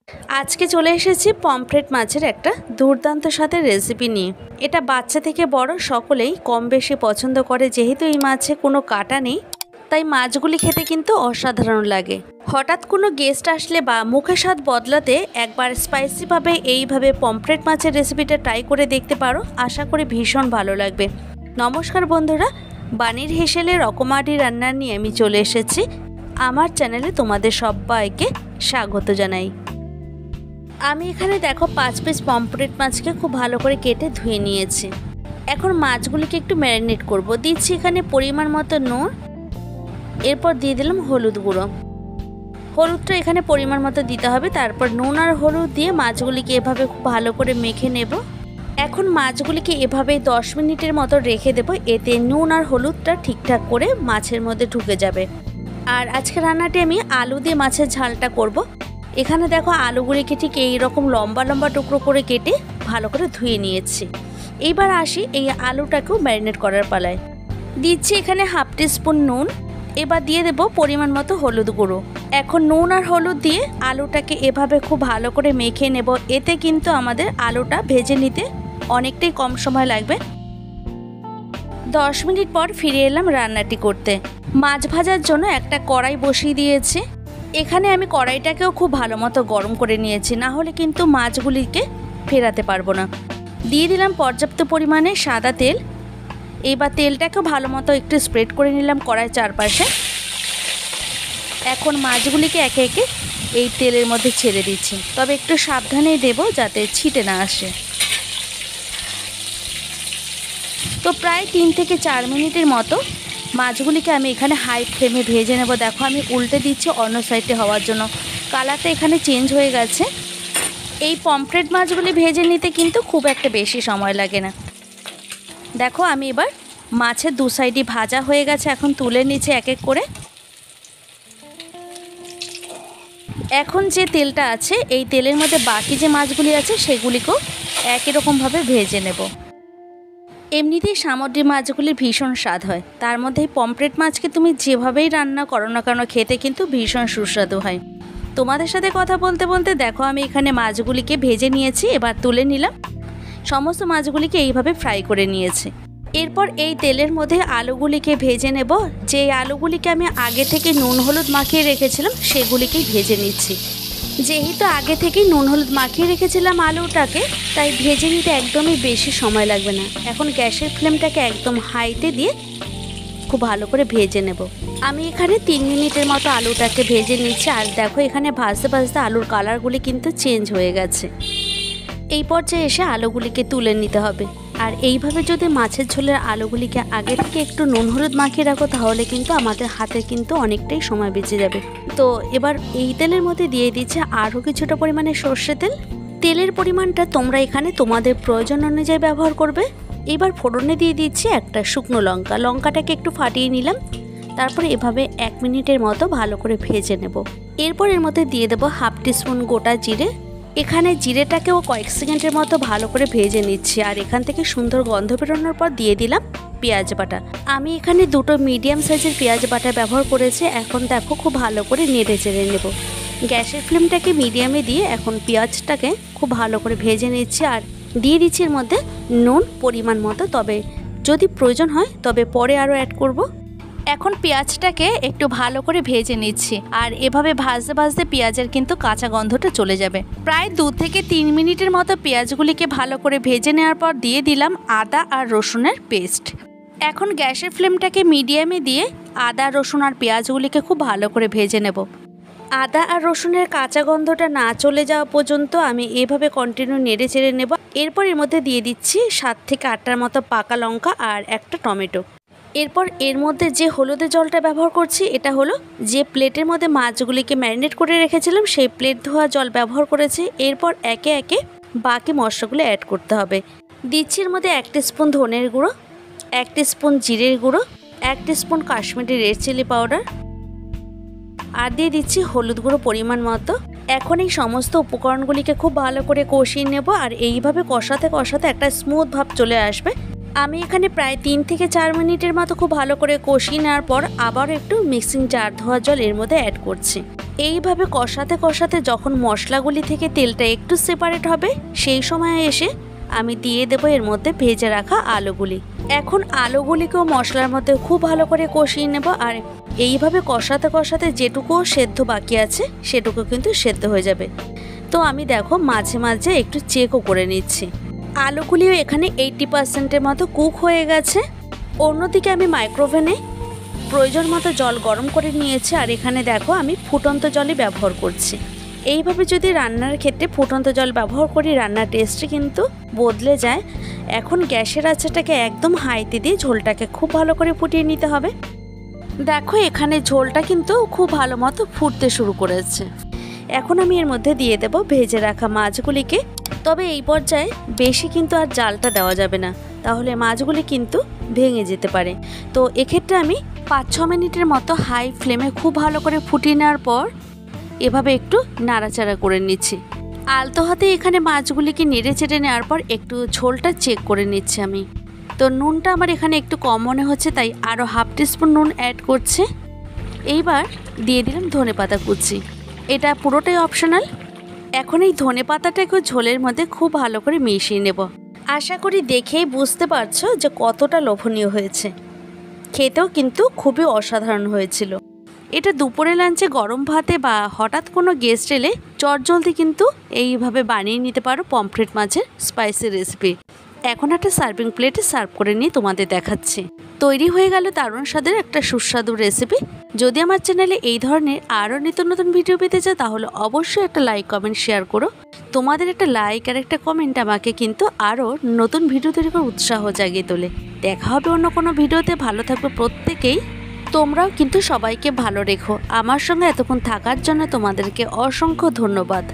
আজকে চলে এসেছি পমফ্রেট মাছের একটা দুর্দান্ত স্বাদের রেসিপি নিয়ে। এটা বাচ্চা থেকে বড় সকলেই কম বেশি পছন্দ করে, যেহেতু এই মাছে কোনো কাঁটা নেই তাই মাছগুলি খেতে কিন্তু অসাধারণ লাগে। হঠাৎ কোনো গেস্ট আসলে বা মুখে স্বাদ বদলাতে একবার স্পাইসিভাবে এইভাবে পমফ্রেট মাছের রেসিপিটা ট্রাই করে দেখতে পারো, আশা করি ভীষণ ভালো লাগবে। নমস্কার বন্ধুরা, বানির হেসেলে রকমারি রান্না নিয়ে আমি চলে এসেছি। আমার চ্যানেলে তোমাদের সবাইকে স্বাগত জানাই। আমি এখানে দেখো 5 পিস পমফ্রেট মাছকে খুব ভালো করে কেটে ধুয়ে নিয়েছি। এখন মাছগুলিকে একটু ম্যারিনেট করব। দিচ্ছি এখানে পরিমাণ মতো নুন, এরপর দিয়ে দিলাম হলুদ গুঁড়ো। হলুদটা এখানে পরিমাণ মতো দিতে হবে। তারপর নুন আর হলুদ দিয়ে মাছগুলিকে এভাবে খুব ভালো করে মেখে নেব। এখন মাছগুলিকে এভাবে 10 মিনিটের মতো রেখে দেব, এতে নুন আর হলুদটা ঠিকঠাক করে মাছের মধ্যে ঢুকে যাবে। আর আজকে রান্নাটি আমি আলু দিয়ে মাছের ঝালটা করব। এখানে দেখো আলুগুলিকে ঠিক এইরকম লম্বা লম্বা টুকরো করে কেটে ভালো করে ধুয়ে নিয়েছি। এইবার আসি এই আলুটাকেও ম্যারিনেট করার পালায়। দিচ্ছি এখানে হাফ টিস্পুন নুন, এবার দিয়ে দেব পরিমাণ মতো হলুদ গুঁড়ো। এখন নুন আর হলুদ দিয়ে আলুটাকে এভাবে খুব ভালো করে মেখে নেব। এতে কিন্তু আমাদের আলুটা ভেজে নিতে অনেকটাই কম সময় লাগবে। 10 মিনিট পর ফিরে এলাম রান্নাটি করতে। মাছ ভাজার জন্য একটা কড়াই বসিয়ে দিয়েছি। এখানে আমি কড়াইটাকেও খুব ভালো মতো গরম করে নিয়েছি, না হলে কিন্তু মাছগুলিকে ফেরাতে পারবো না। দিয়ে দিলাম পর্যাপ্ত পরিমাণে সাদা তেল। এইবার তেলটাকেও ভালো মতো একটু স্প্রেড করে নিলাম কড়াই চারপাশে। এখন মাছগুলিকে একে একে এই তেলের মধ্যে ছেড়ে দিচ্ছি, তবে একটু সাবধানেই দেব যাতে ছিটে না আসে। তো প্রায় 3 থেকে 4 মিনিটের মতো মাছগুলিকে আমি এখানে হাই ফ্লেমে ভেজে নেব। দেখো আমি উল্টে দিচ্ছি অন্য সাইডে হওয়ার জন্য, কালারটা এখানে চেঞ্জ হয়ে গেছে। এই পমফ্রেট মাছগুলি ভেজে নিতে কিন্তু খুব একটা বেশি সময় লাগে না। দেখো আমি এবার মাছের দু সাইডই ভাজা হয়ে গেছে, এখন তুলে নিচ্ছি এক এক করে। এখন যে তেলটা আছে এই তেলের মধ্যে বাকি যে মাছগুলি আছে সেগুলিকেও একই রকমভাবে ভেজে নেব। এমনিতেই সামুদ্রিক মাছগুলির ভীষণ স্বাদ হয়, তার মধ্যে এই পমফ্রেট মাছকে তুমি যেভাবেই রান্না করো না কেন খেতে কিন্তু ভীষণ সুস্বাদু হয়। তোমাদের সাথে কথা বলতে বলতে দেখো আমি এখানে মাছগুলিকে ভেজে নিয়েছি, এবার তুলে নিলাম। সমস্ত মাছগুলিকে এইভাবে ফ্রাই করে নিয়েছি। এরপর এই তেলের মধ্যে আলুগুলিকে ভেজে নেব। যে আলুগুলিকে আমি আগে থেকে নুন হলুদ মাখিয়ে রেখেছিলাম সেগুলিকেই ভেজে নিচ্ছি। যেহেতু আগে থেকেই নুন হলুদ মাখিয়ে রেখেছিলাম আলুটাকে, তাই ভেজে নিতে একদমই বেশি সময় লাগবে না। এখন গ্যাসের ফ্লেমটাকে একদম হাইতে দিয়ে খুব ভালো করে ভেজে নেব। আমি এখানে 3 মিনিটের মতো আলুটাকে ভেজে নিচ্ছি। আর দেখো এখানে ভাজতে ভাজতে আলুর কালারগুলি কিন্তু চেঞ্জ হয়ে গেছে। এই পর্যায়ে এসে আলুগুলিকে তুলে নিতে হবে। আর এইভাবে যদি মাছের ঝোলের আলুগুলিকে আগে থেকে একটু নুন হলুদ মাখিয়ে রাখো তাহলে কিন্তু আমাদের হাতে কিন্তু অনেকটাই সময় বেঁচে যাবে। তো এবার এই তেলের মধ্যে দিয়ে দিচ্ছে আরও কিছুটা পরিমাণে সর্ষে তেল। তেলের পরিমাণটা তোমরা এখানে তোমাদের প্রয়োজন অনুযায়ী ব্যবহার করবে। এবার ফোড়নে দিয়ে দিচ্ছি একটা শুকনো লঙ্কা। লঙ্কাটাকে একটু ফাটিয়ে নিলাম। তারপরে এভাবে 1 মিনিটের মতো ভালো করে ভেজে নেব। এরপর এর মধ্যে দিয়ে দেবো হাফ টিস্পুন গোটা জিরে। এখানে জিরেটাকেও কয়েক সেকেন্ডের মতো ভালো করে ভেজে নিচ্ছি। আর এখান থেকে সুন্দর গন্ধ বেরোনোর পর দিয়ে দিলাম পেঁয়াজ বাটা। আমি এখানে 2টো মিডিয়াম সাইজের পেঁয়াজ বাটা ব্যবহার করেছি। এখন দেখো খুব ভালো করে নেড়ে চেড়ে নেব। গ্যাসের ফ্লেমটাকে মিডিয়ামে দিয়ে এখন পেঁয়াজটাকে খুব ভালো করে ভেজে নিচ্ছি। আর দিয়ে দিচ্ছি এর মধ্যে নুন পরিমাণ মতো, তবে যদি প্রয়োজন হয় তবে পরে আরও অ্যাড করব। এখন পেঁয়াজটাকে একটু ভালো করে ভেজে নিচ্ছি। আর এভাবে ভাজতে ভাজতে পেঁয়াজের কিন্তু কাঁচা গন্ধটা চলে যাবে। প্রায় 2 থেকে 3 মিনিটের মতো পেঁয়াজগুলিকে ভালো করে ভেজে নেওয়ার পর দিয়ে দিলাম আদা আর রসুনের পেস্ট। এখন গ্যাসের ফ্লেমটাকে মিডিয়ামে দিয়ে আদা রসুন আর পেঁয়াজগুলিকে খুব ভালো করে ভেজে নেব। আদা আর রসুনের কাঁচা গন্ধটা না চলে যাওয়া পর্যন্ত আমি এভাবে কন্টিনিউ নেড়ে চেড়ে নেব। এরপর এর মধ্যে দিয়ে দিচ্ছি 7 থেকে 8টার মতো পাকা লঙ্কা আর একটা টমেটো। এরপর এর মধ্যে যে হলুদের জলটা ব্যবহার করছি এটা হলো যে প্লেটের মধ্যে মাছগুলিকে ম্যারিনেট করে রেখেছিলাম সেই প্লেট ধোয়া জল ব্যবহার করেছি। এরপর একে একে বাকি মশলাগুলো অ্যাড করতে হবে। দিচ্ছি এর মধ্যে 1 টিস্পুন ধনের গুঁড়ো, 1 টিস্পুন জিরের গুঁড়ো, 1 teaspoon Kashmiri red chilli powder, আর দিয়ে দিচ্ছি হলুদ গুঁড়ো পরিমাণ মতো। এখন এই সমস্ত উপকরণগুলিকে খুব ভালো করে কষিয়ে নেব। আর এইভাবে কষাতে কষাতে একটা স্মুথ ভাব চলে আসবে। আমি এখানে প্রায় 3 থেকে 4 মিনিটের মতো খুব ভালো করে কষিয়ে নেওয়ার পর আবার একটু মিক্সিং জার ধোয়া জল এর মধ্যে অ্যাড করছি। এইভাবে কষাতে কষাতে যখন মশলাগুলি থেকে তেলটা একটু সেপারেট হবে সেই সময় এসে আমি দিয়ে দেবো এর মধ্যে ভেজে রাখা আলুগুলি। এখন আলুগুলিকেও মশলার মধ্যে খুব ভালো করে কষিয়ে নেব। আর এইভাবে কষাতে কষাতে যেটুকু সেদ্ধ বাকি আছে সেটুকু কিন্তু সেদ্ধ হয়ে যাবে। তো আমি দেখো মাঝে মাঝে একটু চেকও করে নিচ্ছি। আলুগুলিও এখানে 80%-এর মতো কুক হয়ে গেছে। অন্যদিকে আমি মাইক্রোওভেনে প্রয়োজন মতো জল গরম করে নিয়েছি। আর এখানে দেখো আমি ফুটন্ত জলই ব্যবহার করছি। এইভাবে যদি রান্নার ক্ষেত্রে ফুটন্ত জল ব্যবহার করি রান্নার টেস্টটি কিন্তু বদলে যায়। এখন গ্যাসের আঁচটাকে একদম হাইতে দিয়ে ঝোলটাকে খুব ভালো করে ফুটিয়ে নিতে হবে। দেখো এখানে ঝোলটা কিন্তু খুব ভালো মতো ফুটতে শুরু করেছে। এখন আমি এর মধ্যে দিয়ে দেব ভেজে রাখা মাছগুলিকে। তবে এই পর্যায়ে বেশি কিন্তু আর জালটা দেওয়া যাবে না, তাহলে মাছগুলি কিন্তু ভেঙে যেতে পারে। তো এক্ষেত্রে আমি 5-6 মিনিটের মতো হাই ফ্লেমে খুব ভালো করে ফুটিয়ে নেওয়ার পর এভাবে একটু নাড়াচাড়া করে নিচ্ছি। আলতো হাতে এখানে মাছগুলিকে নেড়ে চেড়ে নেওয়ার পর একটু ঝোলটা চেক করে নিচ্ছি আমি। তো নুনটা আমার এখানে একটু কম মনে হচ্ছে, তাই আরও হাফ টিস্পুন নুন অ্যাড করছে। এইবার দিয়ে দিলাম ধনেপাতা কুচি। এটা পুরোটাই অপশনাল। এখন এই ধনেপাতাটাকেও ঝোলের মধ্যে খুব ভালো করে মিশিয়ে নেব। আশা করি দেখেই বুঝতে পারছো যে কতটা লোভনীয় হয়েছে। খেতেও কিন্তু খুবই অসাধারণ হয়েছিল। এটা দুপুরে লাঞ্চে গরম ভাতে বা হঠাৎ কোনো গেস্ট এলে চটজলদি কিন্তু এইভাবে বানিয়ে নিতে পারো পমফ্রেট মাছের স্পাইসি রেসিপি। এখন একটা সার্ভিং প্লেটে সার্ভ করে নিয়ে তোমাদের দেখাচ্ছি। তৈরি হয়ে গেল দারুণ স্বাদের একটা সুস্বাদু রেসিপি। যদি আমার চ্যানেলে এই ধরনের আরও নিত্য নতুন ভিডিও পেতে চাও তাহলে অবশ্যই একটা লাইক কমেন্ট শেয়ার করো। তোমাদের একটা লাইক আর একটা কমেন্ট আমাকে কিন্তু আরও নতুন ভিডিও তৈরি করার উৎসাহ জাগিয়ে তোলে। দেখা হবে অন্য কোনো ভিডিওতে। ভালো থাকবে প্রত্যেকেই। তোমরাও কিন্তু সবাইকে ভালো রেখো। আমার সঙ্গে এতক্ষণ থাকার জন্য তোমাদেরকে অসংখ্য ধন্যবাদ।